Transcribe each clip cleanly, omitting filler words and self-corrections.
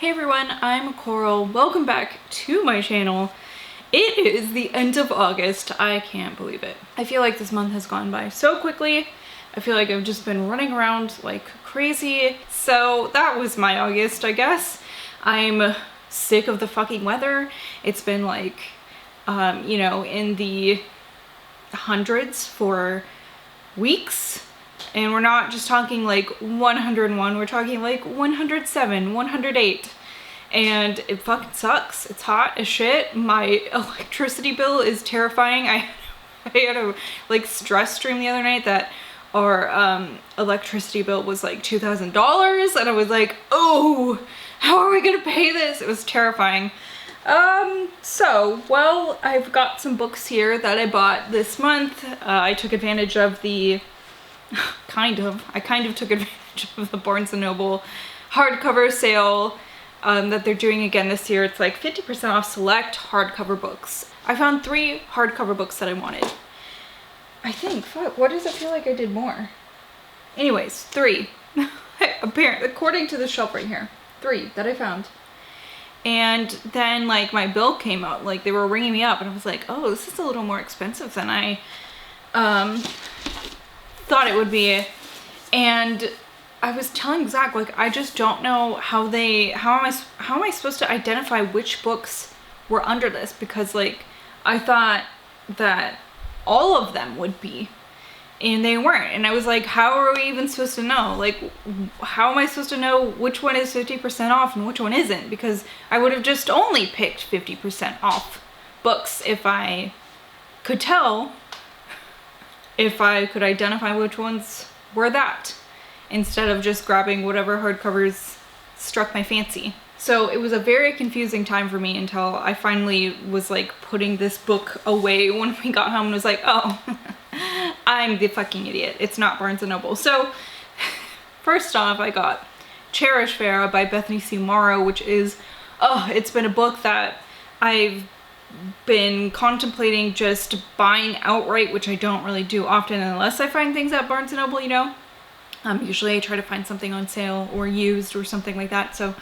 Hey everyone, I'm Coral. Welcome back to my channel. It is the end of August. I can't believe it. I feel like this month has gone by so quickly. I feel like I've just been running around like crazy. So that was my August, I guess. I'm sick of the fucking weather. It's been like, in the hundreds for weeks. And we're not just talking like 101, we're talking like 107, 108. And it fucking sucks. It's hot as shit. My electricity bill is terrifying. I had a like stress stream the other night that our electricity bill was like $2,000. And I was like, oh, how are we gonna pay this? It was terrifying. Well, I've got some books here that I bought this month. I took advantage of the I kind of took advantage of the Barnes & Noble hardcover sale that they're doing again this year. It's like 50% off select hardcover books. I found 3 hardcover books that I wanted. I think, fuck, what does it feel like I did more? Anyways, 3. Apparently, according to the shelf right here, 3 that I found. And then like my bill came out, like they were ringing me up and I was like, oh, this is a little more expensive than I thought it would be. And I was telling Zach, like, I just don't know how am I supposed to identify which books were under this, because like I thought that all of them would be and they weren't. And I was like, how are we even supposed to know? Like, how am I supposed to know which one is 50% off and which one isn't? Because I would have just only picked 50% off books if I could tell, if I could identify which ones were that, instead of just grabbing whatever hardcovers struck my fancy. So it was a very confusing time for me until I finally was like putting this book away when we got home and was like, oh, I'm the fucking idiot. It's not Barnes & Noble. So first off, I got Cherish Farah by Bethany C. Morrow, which is, it's been a book that I've been contemplating just buying outright, which I don't really do often unless I find things at Barnes & Noble, you know. Usually I try to find something on sale or used or something like that. So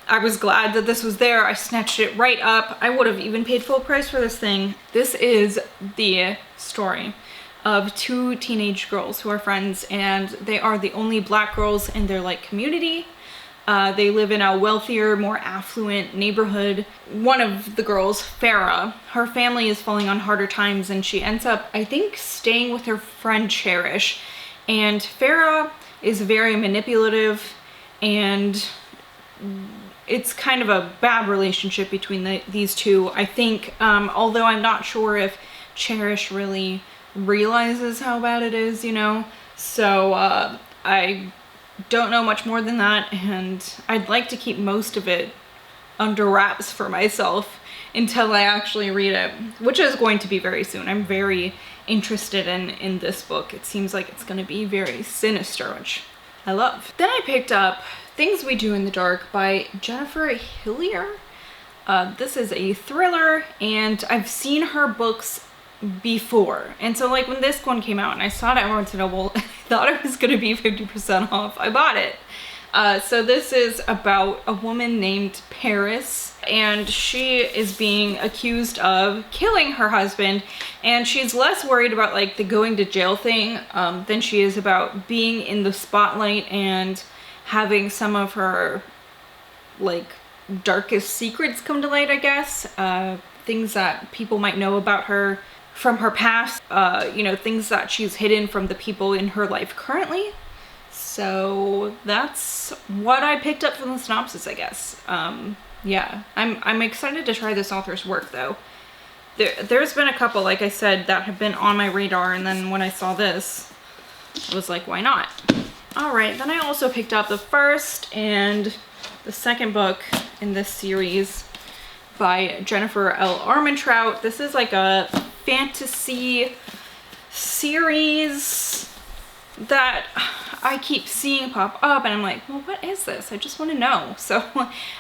I was glad that this was there. I snatched it right up. I would have even paid full price for this thing. This is the story of 2 teenage girls who are friends, and they are the only black girls in their like community. They live in a wealthier, more affluent neighborhood. One of the girls, Farah, her family is falling on harder times and she ends up, I think, staying with her friend Cherish. And Farah is very manipulative, and it's kind of a bad relationship between these two. I think, although I'm not sure if Cherish really realizes how bad it is, you know. So I don't know much more than that, and I'd like to keep most of it under wraps for myself until I actually read it, which is going to be very soon. I'm very interested in this book. It seems like it's going to be very sinister, which I love. Then I picked up Things We Do in the Dark by Jennifer Hillier. This is a thriller, and I've seen her books before, and so like when this one came out and I saw it at Barnes & Noble, I thought it was going to be 50% off. I bought it. So this is about a woman named Paris, and she is being accused of killing her husband, and she's less worried about like the going to jail thing than she is about being in the spotlight and having some of her like darkest secrets come to light, I guess. Things that people might know about her from her past, things that she's hidden from the people in her life currently. So that's what I picked up from the synopsis, I guess. Yeah, I'm excited to try this author's work though. There's been a couple, like I said, that have been on my radar, and then when I saw this, I was like, why not? All right, then I also picked up the first and the second book in this series by Jennifer L. Armentrout. This is like a fantasy series that I keep seeing pop up, and I'm like, well, what is this? I just want to know. So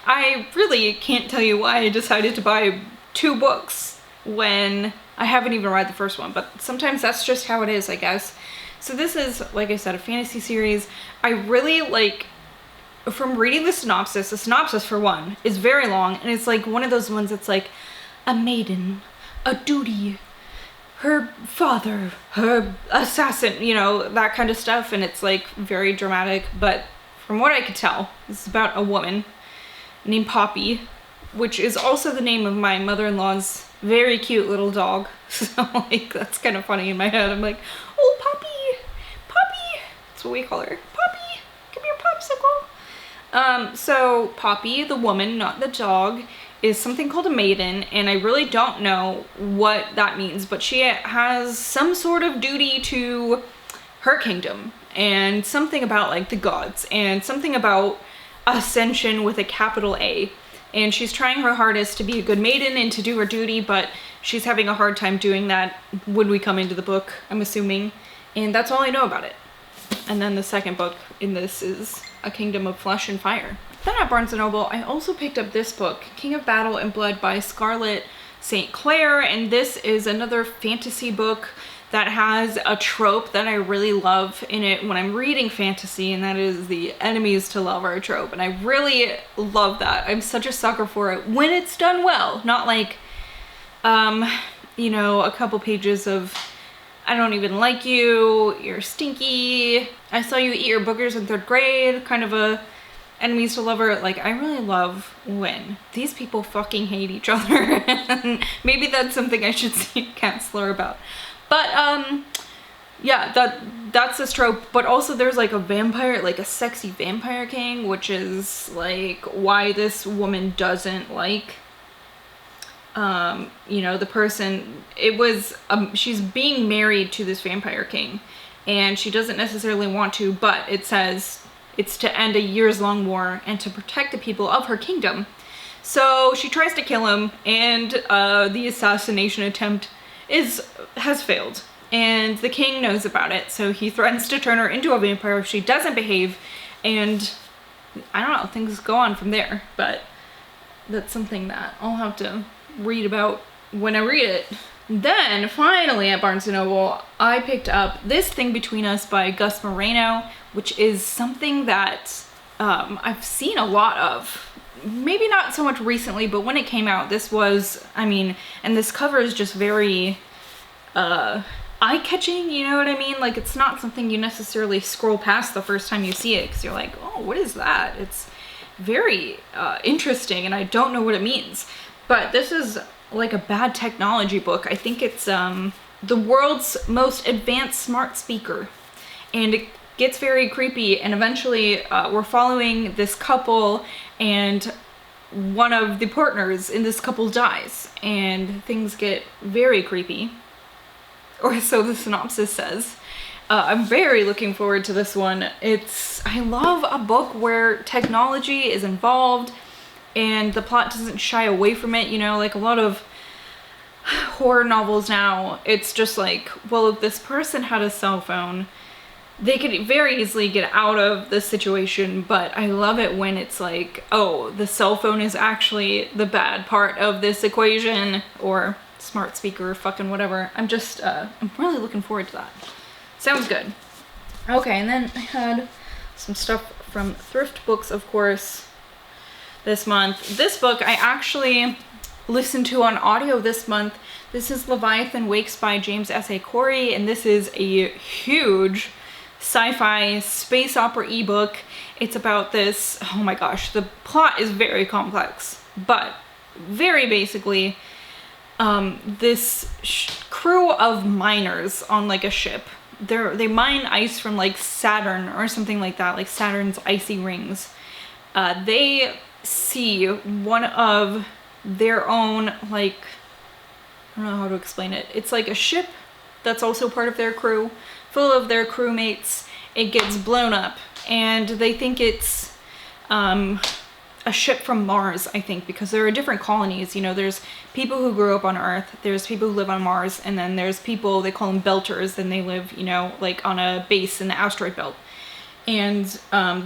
I really can't tell you why I decided to buy 2 books when I haven't even read the first one, but sometimes that's just how it is, I guess. So this is, like I said, a fantasy series. I really like from reading the synopsis for one is very long, and it's like one of those ones that's like a maiden, a duty, her father, her assassin, you know, that kind of stuff, and it's like very dramatic. But from what I could tell, this is about a woman named Poppy, which is also the name of my mother-in-law's very cute little dog. So like that's kind of funny in my head. I'm like, oh, Poppy, Poppy, that's what we call her. Poppy, give me your popsicle. So Poppy, the woman, not the dog, is something called a maiden, and I really don't know what that means, but she has some sort of duty to her kingdom, and something about like the gods, and something about ascension with a capital A. And she's trying her hardest to be a good maiden and to do her duty, but she's having a hard time doing that when we come into the book, I'm assuming. And that's all I know about it. And then the second book in this is A Kingdom of Flesh and Fire. Then at Barnes & Noble, I also picked up this book, King of Battle and Blood by Scarlett St. Clair. And this is another fantasy book that has a trope that I really love in it when I'm reading fantasy, and that is the enemies to lover trope. And I really love that. I'm such a sucker for it when it's done well, not like, you know, a couple pages of, I don't even like you, you're stinky, I saw you eat your boogers in 3rd grade, kind of a enemies to lover. Like, I really love when these people fucking hate each other. Maybe that's something I should see a counselor about. But, yeah, that's this trope, but also there's like a vampire, like a sexy vampire king, which is like why this woman doesn't like, you know, the person, she's being married to this vampire king, and she doesn't necessarily want to, but it says it's to end a years-long war and to protect the people of her kingdom. So she tries to kill him, and the assassination attempt has failed, and the king knows about it, so he threatens to turn her into a vampire if she doesn't behave, and I don't know, things go on from there. But that's something that I'll have to read about when I read it. Then finally at Barnes & Noble, I picked up This Thing Between Us by Gus Moreno, which is something that I've seen a lot of. Maybe not so much recently, but when it came out, this was, I mean, and this cover is just very eye-catching, you know what I mean? Like, it's not something you necessarily scroll past the first time you see it, because you're like, oh, what is that? It's very interesting, and I don't know what it means. But this is like a bad technology book. I think it's the world's most advanced smart speaker, and it gets very creepy, and eventually we're following this couple, and one of the partners in this couple dies, and things get very creepy, or so the synopsis says. I'm very looking forward to this one. I love a book where technology is involved and the plot doesn't shy away from it, you know, like a lot of horror novels now, it's just like, well, if this person had a cell phone, they could very easily get out of the situation. But I love it when it's like, oh, the cell phone is actually the bad part of this equation, or smart speaker, fucking whatever. I'm really looking forward to that. Sounds good. Okay, and then I had some stuff from Thrift Books, of course, this month. This book I actually listened to on audio this month. This is Leviathan Wakes by James S.A. Corey, and this is a huge sci-fi space opera ebook. It's about this, oh my gosh, the plot is very complex, but very basically, this crew of miners on like a ship, they mine ice from like Saturn or something like that, like Saturn's icy rings. They see one of their own, like, I don't know how to explain it. It's like a ship that's also part of their crew, full of their crewmates. It gets blown up, and they think it's a ship from Mars, I think, because there are different colonies. You know, there's people who grew up on Earth, there's people who live on Mars, and then there's people, they call them belters, and they live, you know, like on a base in the asteroid belt. And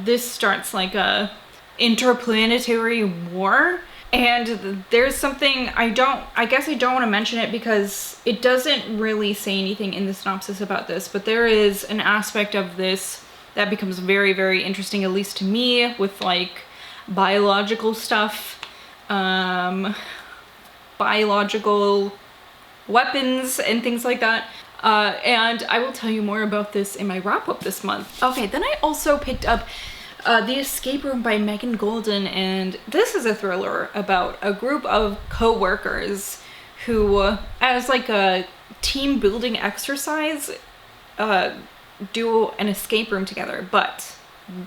this starts like a interplanetary war. And there's something, I guess I don't want to mention it because it doesn't really say anything in the synopsis about this, but there is an aspect of this that becomes very, very interesting, at least to me, with like biological stuff, biological weapons and things like that. And I will tell you more about this in my wrap up this month. Okay, then I also picked up The Escape Room by Megan Golden, and this is a thriller about a group of co-workers who, as like a team building exercise, do an escape room together, but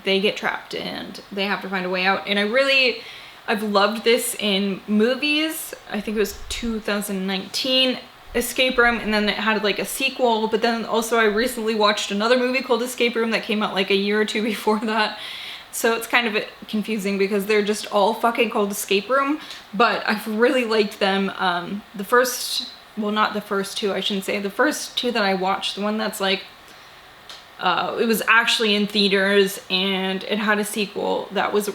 they get trapped and they have to find a way out. And I've loved this in movies. I think it was 2019 Escape Room, and then it had like a sequel, but then also I recently watched another movie called Escape Room that came out like a year or two before that. So it's kind of confusing because they're just all fucking called Escape Room, but I've really liked them. The first, well, not the first two, I shouldn't say. The first two that I watched, the one that's like, it was actually in theaters and it had a sequel that was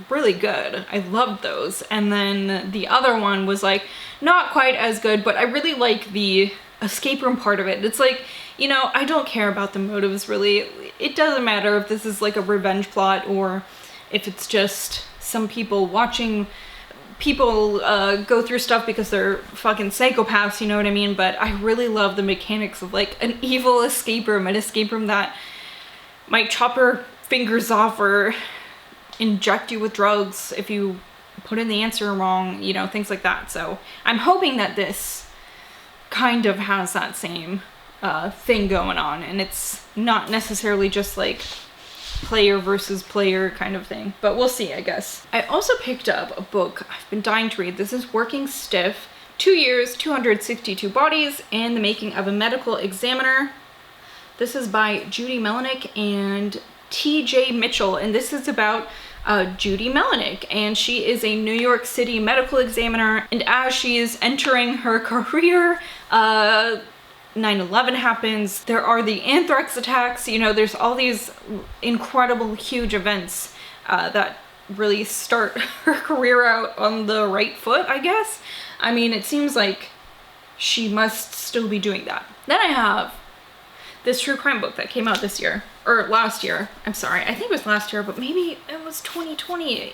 really good. I loved those. And then the other one was like not quite as good, but I really like the escape room part of it. It's like, you know, I don't care about the motives really. It doesn't matter if this is like a revenge plot or if it's just some people watching people go through stuff because they're fucking psychopaths, you know what I mean? But I really love the mechanics of like an evil escape room, an escape room that might chop your fingers off or inject you with drugs if you put in the answer wrong, you know, things like that. So I'm hoping that this kind of has that same thing going on, and it's not necessarily just like player versus player kind of thing, but we'll see, I guess. I also picked up a book I've been dying to read. This is Working Stiff, 2 years, 262 bodies, and the making of a medical examiner. This is by Judy Melanik and T.J. Mitchell, and this is about Judy Melanik, and she is a New York City medical examiner, and as she is entering her career, 9/11 happens, there are the anthrax attacks, you know, there's all these incredible, huge events that really start her career out on the right foot, I guess. I mean, it seems like she must still be doing that. Then I have this true crime book that came out this year, or last year, I'm sorry, I think it was last year, but maybe it was 2020.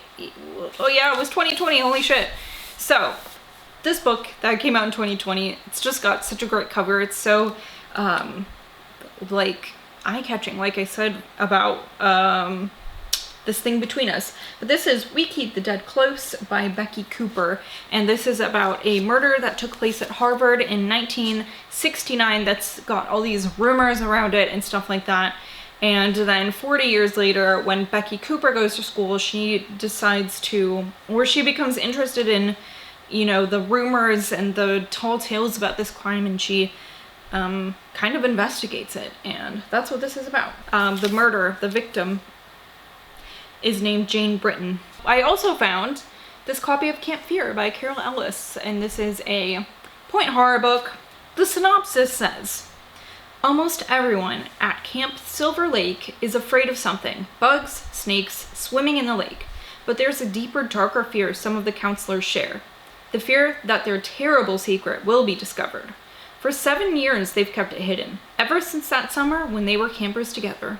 Oh yeah, it was 2020, holy shit. So, this book that came out in 2020, it's just got such a great cover. It's so, like, eye-catching, like I said about This Thing Between Us. But this is We Keep the Dead Close by Becky Cooper, and this is about a murder that took place at Harvard in 1969 that's got all these rumors around it and stuff like that. And then 40 years later, when Becky Cooper goes to school, she decides to, or she becomes interested in, you know, the rumors and the tall tales about this crime, and she kind of investigates it, and that's what this is about. The murder, the victim, is named Jane Britton. I also found this copy of Camp Fear by Carol Ellis, and this is a point horror book. The synopsis says, almost everyone at Camp Silver Lake is afraid of something. Bugs, snakes, swimming in the lake. But there's a deeper, darker fear some of the counselors share. The fear that their terrible secret will be discovered. For 7 years, they've kept it hidden, ever since that summer when they were campers together.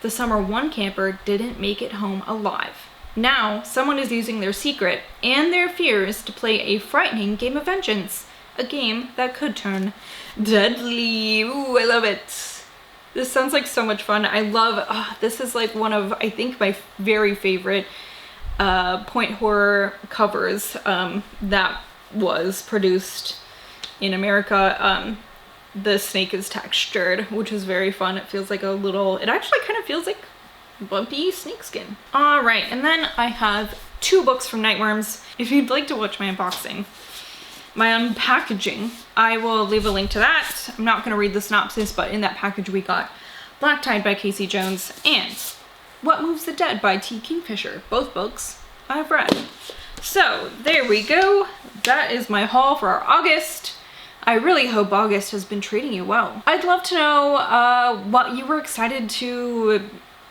The summer one camper didn't make it home alive. Now, someone is using their secret and their fears to play a frightening game of vengeance. A game that could turn deadly. Ooh, I love it. This sounds like so much fun. I love, this is like one of, I think, my very favorite point horror covers that was produced in America. The snake is textured, which is very fun. It feels like a little, it actually kind of feels like bumpy snakeskin. All right, and then I have 2 books from Nightworms. If you'd like to watch my unboxing, my unpackaging, I will leave a link to that. I'm not going to read the synopsis, but in that package we got Black Tide by Casey Jones and What Moves the Dead by T. Kingfisher. Both books I've read. So there we go. That is my haul for August. I really hope August has been treating you well. I'd love to know what you were excited to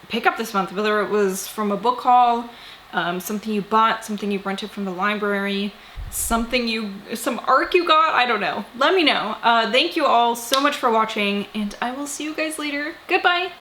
pick up this month, whether it was from a book haul, something you bought, something you rented from the library, some art you got, I don't know. Let me know. Thank you all so much for watching, and I will see you guys later. Goodbye!